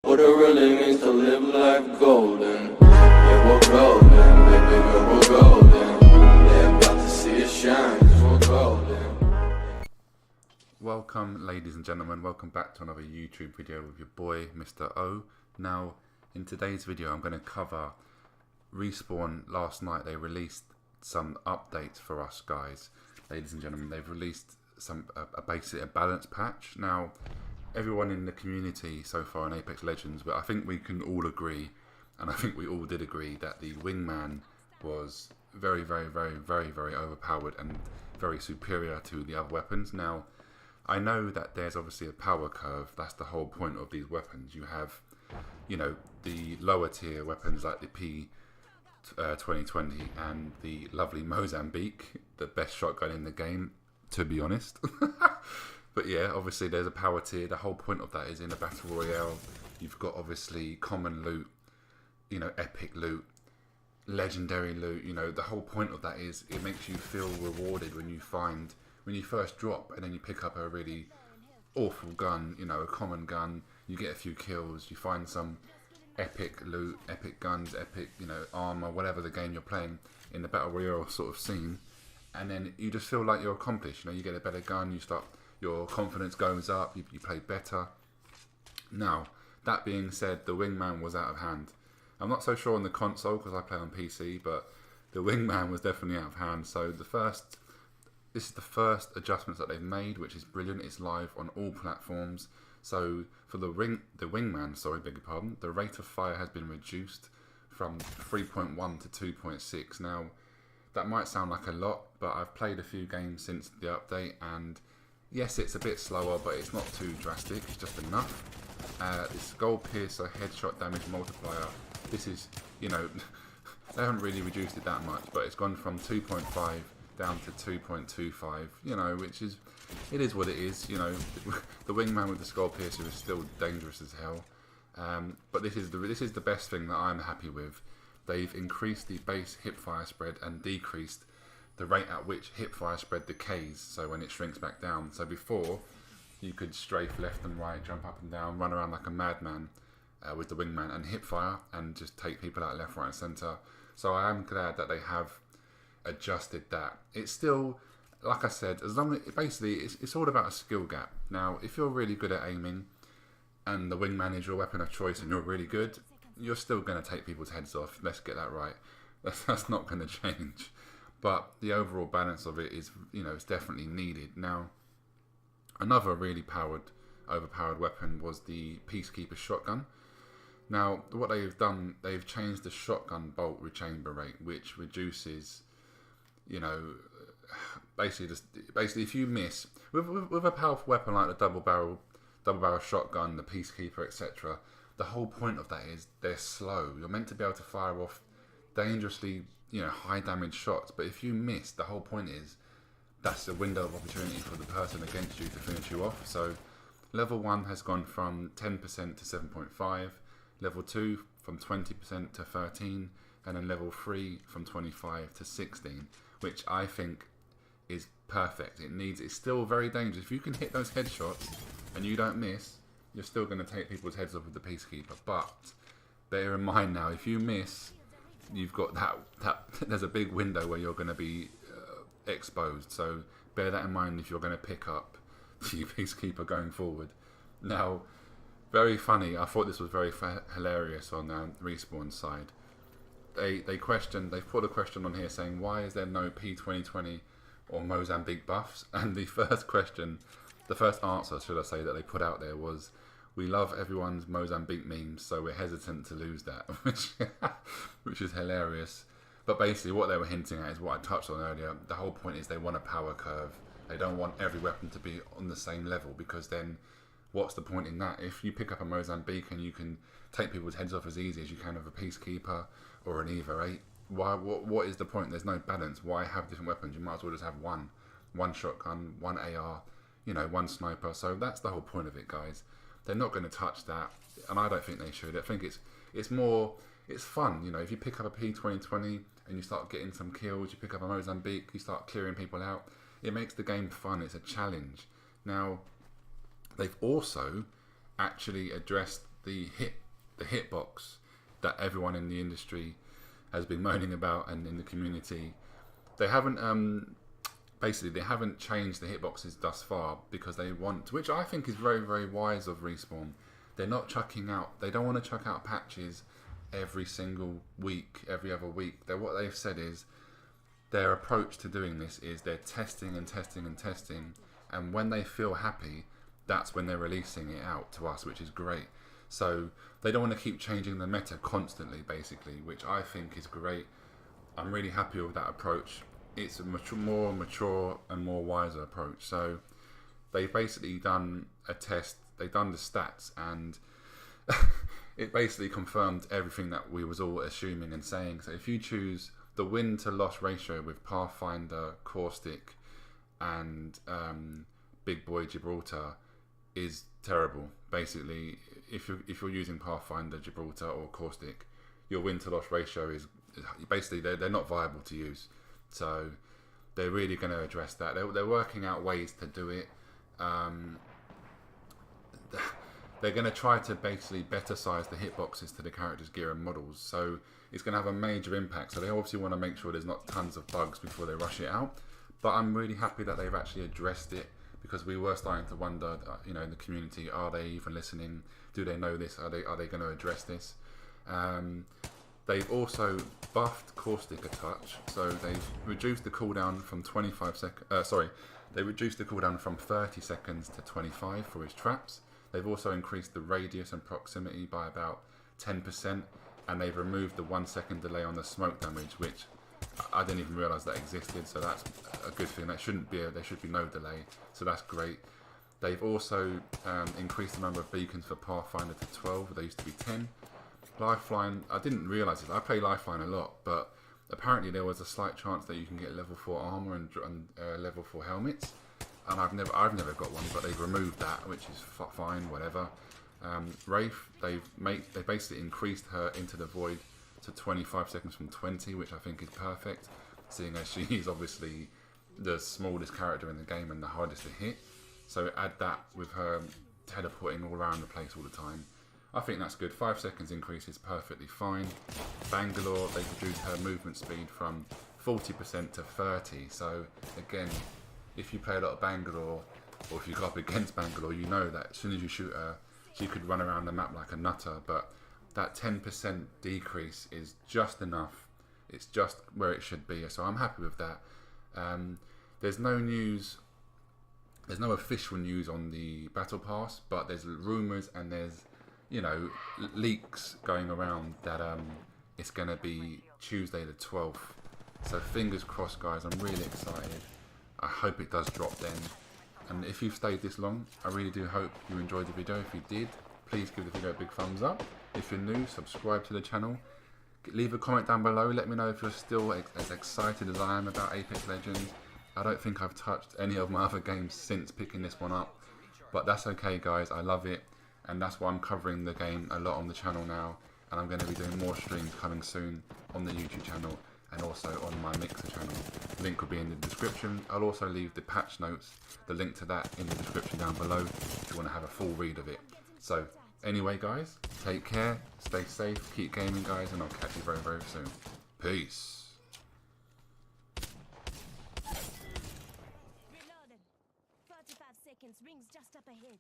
What it really means to live life golden. Yeah, we're golden, baby girl, we're golden. They're about to see it shine, 'cause we're golden. Welcome, ladies and gentlemen, welcome back to another YouTube video with your boy, Mr. O. Now, in today's video, I'm going to cover Respawn. Last night, they released some updates for us guys. Ladies and gentlemen, they've released basically a balance patch. Now, everyone in the community so far in Apex Legends, but I think we can all agree, and I think we all did agree, that the Wingman was very overpowered and very superior to the other weapons. Now, I know that there's obviously a power curve. That's the whole point of these weapons. You have, you know, the lower tier weapons like the P2020 and the lovely Mozambique, the best shotgun in the game, to be honest. But yeah, obviously there's a power tier. The whole point of that is in a battle royale, you've got obviously common loot, you know, epic loot, legendary loot. You know, the whole point of that is it makes you feel rewarded when you first drop and then you pick up a really awful gun, you know, a common gun. You get a few kills, you find some epic loot, epic guns, epic, you know, armor, whatever the game you're playing in the battle royale sort of scene, and then you just feel like you're accomplished. You know, you get a better gun, your confidence goes up, you play better. Now, that being said, the Wingman was out of hand. I'm not so sure on the console because I play on PC, but the Wingman was definitely out of hand. So this is the first adjustments that they've made, which is brilliant. It's live on all platforms. So for the Wingman, sorry, beg your pardon, the rate of fire has been reduced from 3.1 to 2.6. Now, that might sound like a lot, but I've played a few games since the update, and yes, it's a bit slower, but it's not too drastic. It's just enough. This skull piercer headshot damage multiplier. This is, you know, they haven't really reduced it that much, but it's gone from 2.5 down to 2.25. You know, it is what it is. You know, the Wingman with the skull piercer is still dangerous as hell. But this is the best thing that I'm happy with. They've increased the base hipfire spread and decreased the rate at which hipfire spread decays, so when it shrinks back down. So before, you could strafe left and right, jump up and down, run around like a madman with the Wingman and hipfire and just take people out left, right and centre. So I am glad that they have adjusted that. It's still, like I said, as long as basically it's all about a skill gap. Now, if you're really good at aiming and the Wingman is your weapon of choice and you're really good, you're still going to take people's heads off. Let's get that right. That's not going to change. But the overall balance of it is, you know, it's definitely needed. Now, another really overpowered weapon was the Peacekeeper shotgun. Now, what they've done, they've changed the shotgun bolt rechamber rate, which reduces, you know, basically if you miss with a powerful weapon like the double barrel shotgun, the Peacekeeper, etc. The whole point of that is they're slow. You're meant to be able to fire off dangerously, you know, high damage shots, but if you miss, the whole point is that's a window of opportunity for the person against you to finish you off. So level 1 has gone from 10% to 7.5, level 2 from 20% to 13, and then level 3 from 25 to 16, which I think is perfect. It's still very dangerous. If you can hit those headshots and you don't miss, you're still going to take people's heads off with the Peacekeeper. But bear in mind now, if you miss, you've got that there's a big window where you're going to be exposed. So bear that in mind if you're going to pick up the Peacekeeper going forward. Now, very funny. I thought this was very hilarious on Respawn's side. They've put a question on here saying, why is there no P2020 or Mozambique buffs? And the first answer, should I say, that they put out there was, we love everyone's Mozambique memes, so we're hesitant to lose that, which is hilarious. But basically what they were hinting at is what I touched on earlier. The whole point is they want a power curve. They don't want every weapon to be on the same level, because then what's the point in that? If you pick up a Mozambique and you can take people's heads off as easy as you can with a Peacekeeper or an Eva 8, what is the point? There's no balance. Why have different weapons? You might as well just have one shotgun, one AR, you know, one sniper. So that's the whole point of it, guys. They're not going to touch that, and I don't think they should. I think it's fun, you know. If you pick up a P2020 and you start getting some kills, you pick up a Mozambique, you start clearing people out, it makes the game fun. It's a challenge. Now, they've also actually addressed the hitbox that everyone in the industry has been moaning about and in the community. They haven't basically they haven't changed the hitboxes thus far because they want, which I think is very, very wise of Respawn. They're not chucking out. They don't want to chuck out patches every single week, every other week. What they've said is their approach to doing this is they're testing and testing and testing, and when they feel happy, that's when they're releasing it out to us, which is great. So they don't want to keep changing the meta constantly, basically, which I think is great. I'm really happy with that approach. It's a more mature and more wiser approach. So they've basically done a test. They've done the stats, and it basically confirmed everything that we was all assuming and saying. So if you choose the win to loss ratio with Pathfinder, Caustic, and Big Boy Gibraltar is terrible. Basically, if you're using Pathfinder, Gibraltar, or Caustic, your win to loss ratio is basically they're not viable to use. So they're really going to address that. They're working out ways to do it. They're going to try to basically better size the hitboxes to the characters' gear and models. So it's going to have a major impact. So they obviously want to make sure there's not tons of bugs before they rush it out. But I'm really happy that they've actually addressed it, because we were starting to wonder, in the community, are they even listening? Do they know this? Are they going to address this? They've also buffed Caustic a touch, so they've reduced the cooldown from 25 seconds. They reduced the cooldown from 30 seconds to 25 for his traps. They've also increased the radius and proximity by about 10%, and they've removed the 1 second delay on the smoke damage, which I didn't even realise that existed. So that's a good thing. There should be no delay, so that's great. They've also increased the number of beacons for Pathfinder to 12. There used to be 10. Lifeline, I didn't realise this. I play Lifeline a lot, but apparently there was a slight chance that you can get level 4 armour and level 4 helmets. And I've never got one, but they've removed that, which is fine, whatever. Wraith, they basically increased her Into the Void to 25 seconds from 20, which I think is perfect, seeing as she is obviously the smallest character in the game and the hardest to hit. So add that with her teleporting all around the place all the time. I think that's good. 5 seconds increase is perfectly fine. Bangalore, they reduced her movement speed from 40% to 30. So again, if you play a lot of Bangalore, or if you go up against Bangalore, you know that as soon as you shoot her, she could run around the map like a nutter. But that 10% decrease is just enough. It's just where it should be. So I'm happy with that. There's no news. There's no official news on the Battle Pass, but there's rumours and there's leaks going around that it's going to be Tuesday the 12th. So fingers crossed, guys. I'm really excited. I hope it does drop then. And if you've stayed this long, I really do hope you enjoyed the video. If you did, please give the video a big thumbs up. If you're new, subscribe to the channel. Leave a comment down below. Let me know if you're still as excited as I am about Apex Legends. I don't think I've touched any of my other games since picking this one up. But that's okay, guys. I love it. And that's why I'm covering the game a lot on the channel now. And I'm going to be doing more streams coming soon on the YouTube channel and also on my Mixer channel. Link will be in the description. I'll also leave the patch notes, the link to that in the description down below if you want to have a full read of it. So anyway, guys, take care, stay safe, keep gaming, guys, and I'll catch you very, very soon. Peace. Reloaded. 45 seconds, rings just up ahead.